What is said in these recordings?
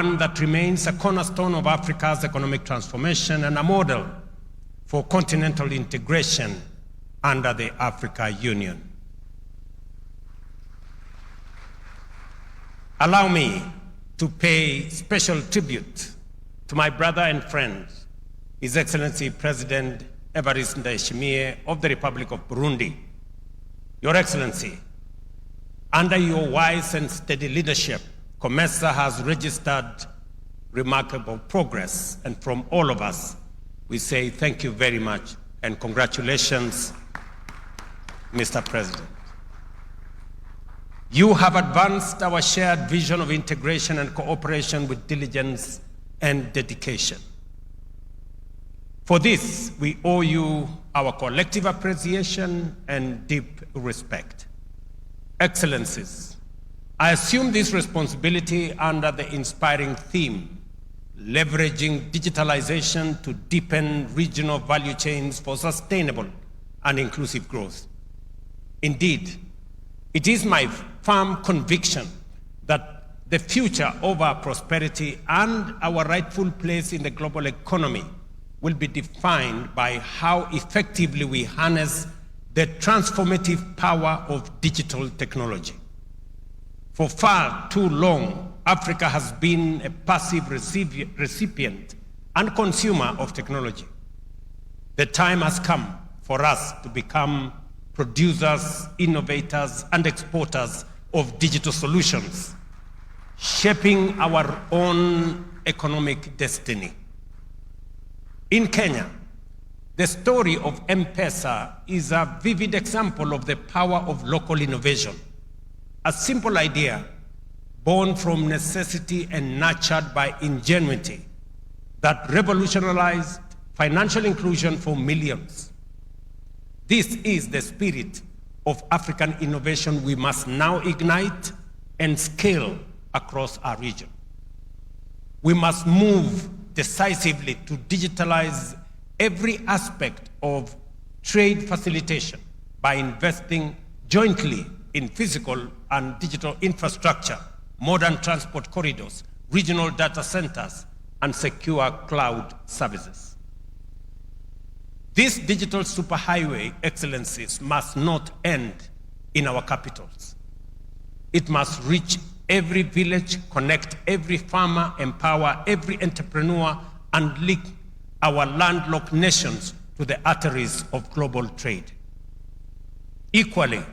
that remains a cornerstone of Africa's economic transformation and a model for continental integration under the Africa Union. Allow me to pay special tribute to my brother and friend, His Excellency President Evariste Ndayishimiye of the Republic of Burundi. Your Excellency, under your wise and steady leadership, COMESA has registered remarkable progress, and from all of us, we say thank you very much and congratulations, Mr. President. You have advanced our shared vision of integration and cooperation with diligence and dedication. For this, we owe you our collective appreciation and deep respect. Excellencies, I assume this responsibility under the inspiring theme, leveraging digitalization to deepen regional value chains for sustainable and inclusive growth. Indeed, it is my firm conviction that the future of our prosperity and our rightful place in the global economy will be defined by how effectively we harness the transformative power of digital technology. For far too long, Africa has been a passive recipient and consumer of technology. The time has come for us to become producers, innovators, and exporters of digital solutions, shaping our own economic destiny. In Kenya, the story of M-Pesa is a vivid example of the power of local innovation. A simple idea born from necessity and nurtured by ingenuity that revolutionized financial inclusion for millions. This is the spirit of African innovation we must now ignite and scale across our region. We must move decisively to digitalize every aspect of trade facilitation by investing jointly in physical and digital infrastructure, modern transport corridors, regional data centers, and secure cloud services. These digital superhighway excellencies must not end in our capitals. It must reach every village, connect every farmer, empower every entrepreneur, and link our landlocked nations to the arteries of global trade. Equally,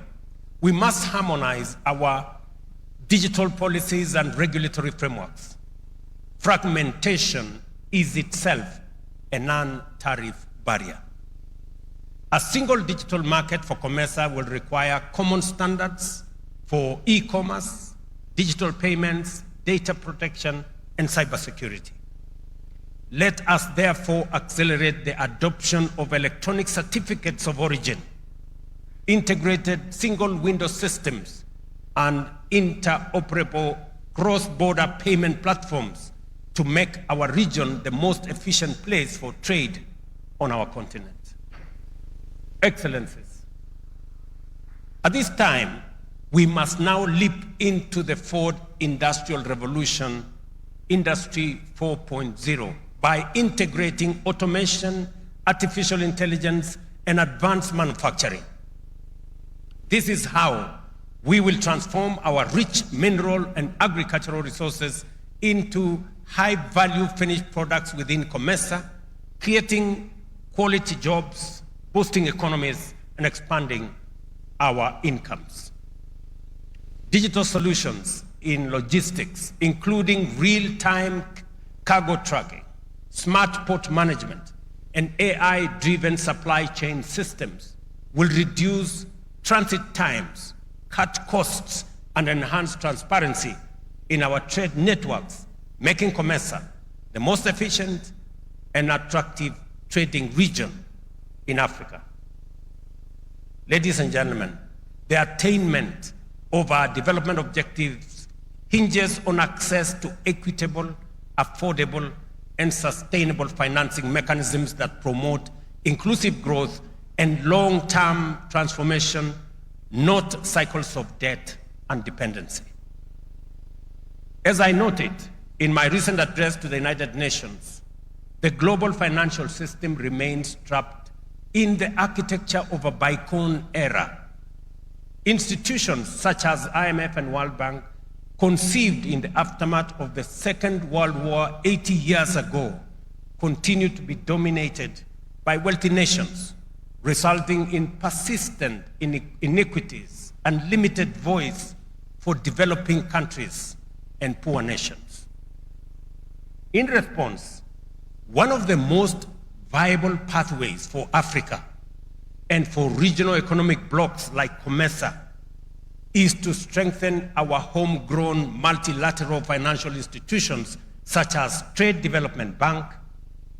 we must harmonize our digital policies and regulatory frameworks. Fragmentation is itself a non-tariff barrier. A single digital market for COMESA will require common standards for e-commerce, digital payments, data protection, and cybersecurity. Let us therefore accelerate the adoption of electronic certificates of origin, integrated single window systems, and interoperable cross-border payment platforms to make our region the most efficient place for trade on our continent. Excellencies, at this time, we must now leap into the fourth industrial revolution, Industry 4.0, by integrating automation, artificial intelligence, and advanced manufacturing. This is how we will transform our rich mineral and agricultural resources into high-value finished products within COMESA, creating quality jobs, boosting economies, and expanding our incomes. Digital solutions in logistics, including real-time cargo tracking, smart port management, and AI-driven supply chain systems will reduce transit times, cut costs, and enhance transparency in our trade networks, making COMESA the most efficient and attractive trading region in Africa. Ladies and gentlemen, the attainment of our development objectives hinges on access to equitable, affordable, and sustainable financing mechanisms that promote inclusive growth and long-term transformation, not cycles of debt and dependency. As I noted, in my recent address to the United Nations, the global financial system remains trapped in the architecture of a bygone era. Institutions such as IMF and World Bank, conceived in the aftermath of the Second World War 80 years ago, continue to be dominated by wealthy nations, resulting in persistent inequities and limited voice for developing countries and poor nations. In response, one of the most viable pathways for Africa and for regional economic blocs like COMESA is to strengthen our homegrown multilateral financial institutions such as Trade Development Bank,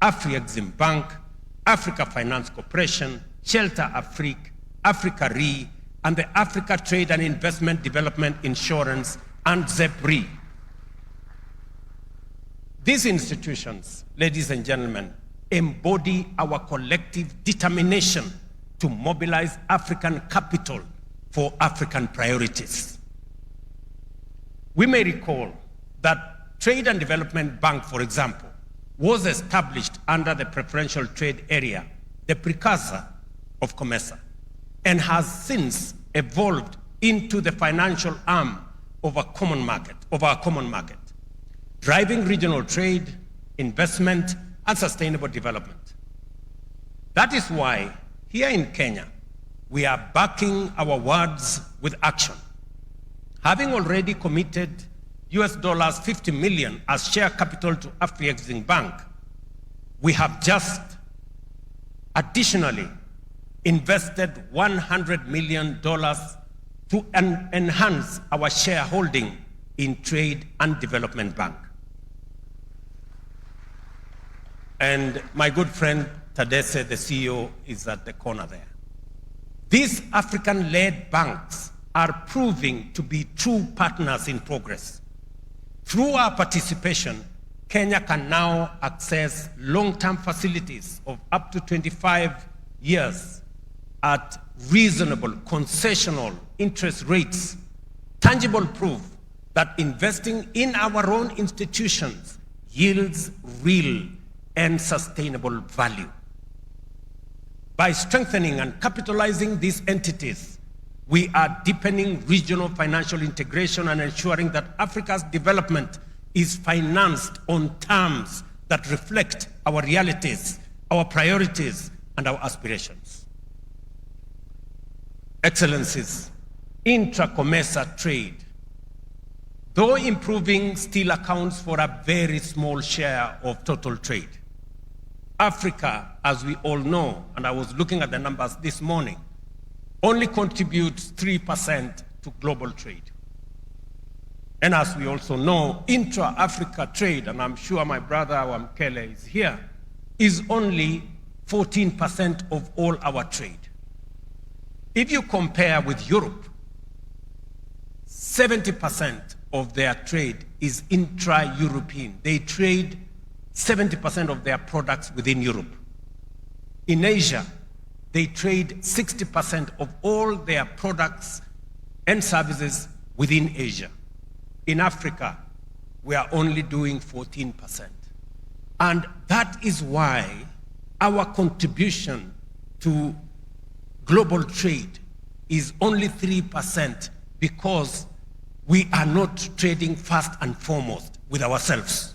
Afrexim Bank, Africa Finance Corporation, Shelter Afrique, Africa Re, and the Africa Trade and Investment Development Insurance, and ZEP-RE. These institutions, ladies and gentlemen, embody our collective determination to mobilize African capital for African priorities. We may recall that Trade and Development Bank, for example, was established under the preferential trade area, the precursor of COMESA, and has since evolved into the financial arm of our common market, driving regional trade, investment, and sustainable development. That is why here in Kenya, we are backing our words with action. Having already committed US $50 million as share capital to Afrexim Bank, we have just additionally invested $100 million to enhance our shareholding in Trade and Development Bank. And my good friend Tadesse, the CEO, is at the corner there. These African-led banks are proving to be true partners in progress. Through our participation, Kenya can now access long-term facilities of up to 25 years at reasonable concessional interest rates, tangible proof that investing in our own institutions yields real and sustainable value. By strengthening and capitalizing these entities, we are deepening regional financial integration and ensuring that Africa's development is financed on terms that reflect our realities, our priorities, and our aspirations. Excellencies, intra-COMESA trade, though improving, still accounts for a very small share of total trade. Africa, as we all know, and I was looking at the numbers this morning, only contributes 3% to global trade. And as we also know, intra-Africa trade, and I'm sure my brother Wamkele is here, is only 14% of all our trade. If you compare with Europe, 70% of their trade is intra-European. They trade 70% of their products within Europe. In Asia, they trade 60% of all their products and services within Asia. In Africa, we are only doing 14%. And that is why our contribution to global trade is only 3%, because we are not trading first and foremost with ourselves.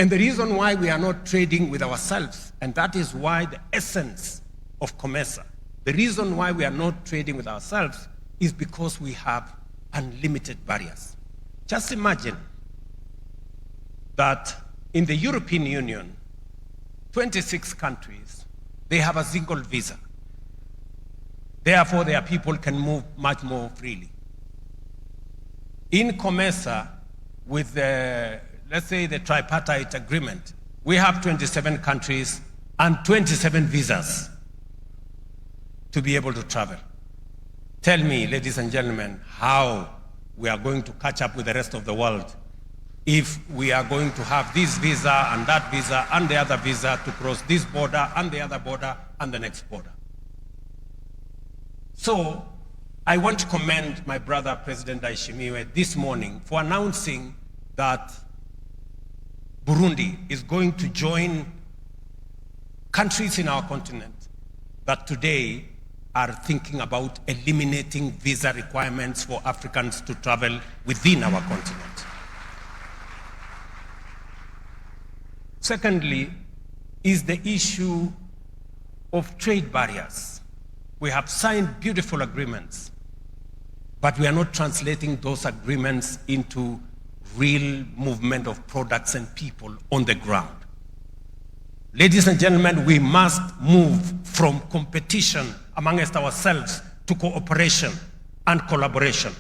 And the reason why we are not trading with ourselves, and that is why the essence of COMESA, the reason why we are not trading with ourselves is because we have unlimited barriers. Just imagine that in the European Union, 26 countries, they have a single visa. Therefore, their people can move much more freely. In COMESA, with the, let's say, the tripartite agreement, we have 27 countries and 27 visas to be able to travel. Tell me, ladies and gentlemen, how we are going to catch up with the rest of the world if we are going to have this visa and that visa and the other visa to cross this border and the other border and the next border. So I want to commend my brother, President Ndayishimiye, this morning for announcing that Burundi is going to join countries in our continent that today are thinking about eliminating visa requirements for Africans to travel within our continent. Secondly, is the issue of trade barriers. We have signed beautiful agreements, but we are not translating those agreements into real movement of products and people on the ground. Ladies and gentlemen, we must move from competition amongst ourselves to cooperation and collaboration.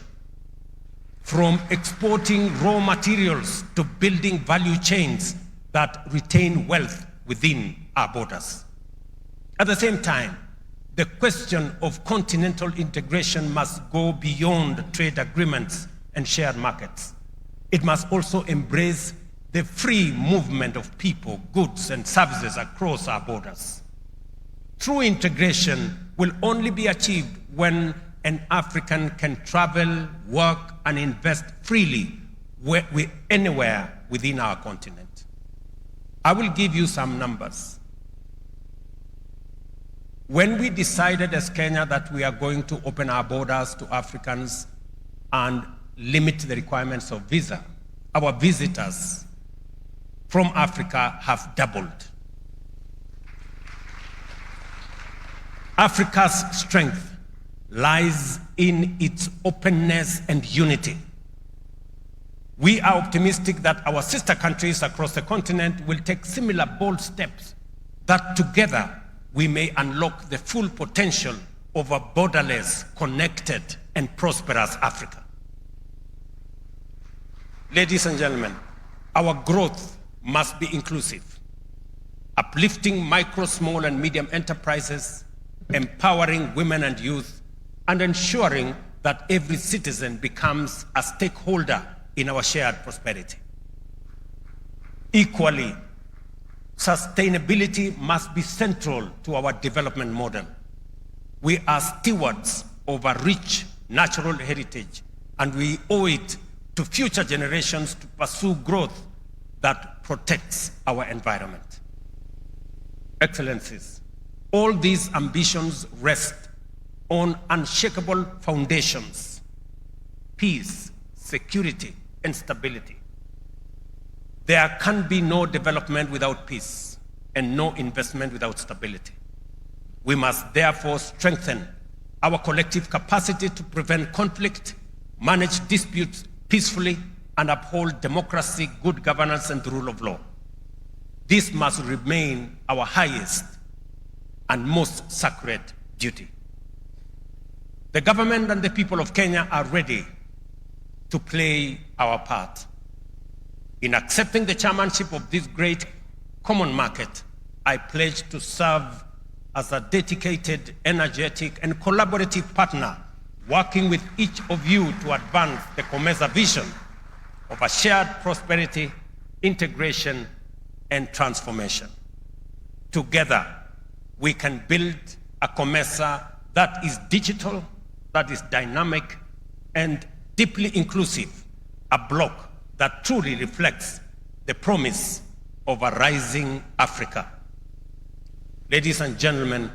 From exporting raw materials to building value chains that retain wealth within our borders. At the same time, the question of continental integration must go beyond trade agreements and shared markets. It must also embrace the free movement of people, goods, and services across our borders. True integration will only be achieved when an African can travel, work, and invest freely anywhere within our continent. I will give you some numbers. When we decided as Kenya that we are going to open our borders to Africans and limit the requirements of visa, our visitors from Africa have doubled. Africa's strength lies in its openness and unity. We are optimistic that our sister countries across the continent will take similar bold steps, that together we may unlock the full potential of a borderless, connected, and prosperous Africa. Ladies and gentlemen, our growth must be inclusive, uplifting micro, small, and medium enterprises, empowering women and youth, and ensuring that every citizen becomes a stakeholder in our shared prosperity. Equally, sustainability must be central to our development model. We are stewards of a rich natural heritage, and we owe it to future generations to pursue growth that protects our environment. Excellencies, all these ambitions rest on unshakable foundations: peace, security, and stability. There can be no development without peace and no investment without stability. We must therefore strengthen our collective capacity to prevent conflict, manage disputes peacefully, and uphold democracy, good governance, and the rule of law. This must remain our highest and most sacred duty. The government and the people of Kenya are ready to play our part. In accepting the chairmanship of this great common market, I pledge to serve as a dedicated, energetic, and collaborative partner, working with each of you to advance the COMESA vision of a shared prosperity, integration, and transformation. Together, we can build a COMESA that is digital, that is dynamic, and deeply inclusive, a bloc that truly reflects the promise of a rising Africa. Ladies and gentlemen,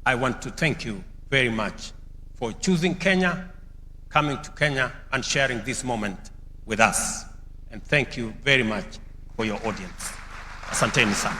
I want to thank you very much for choosing Kenya, coming to Kenya, and sharing this moment with us. And thank you very much for your audience. Asanteni sana.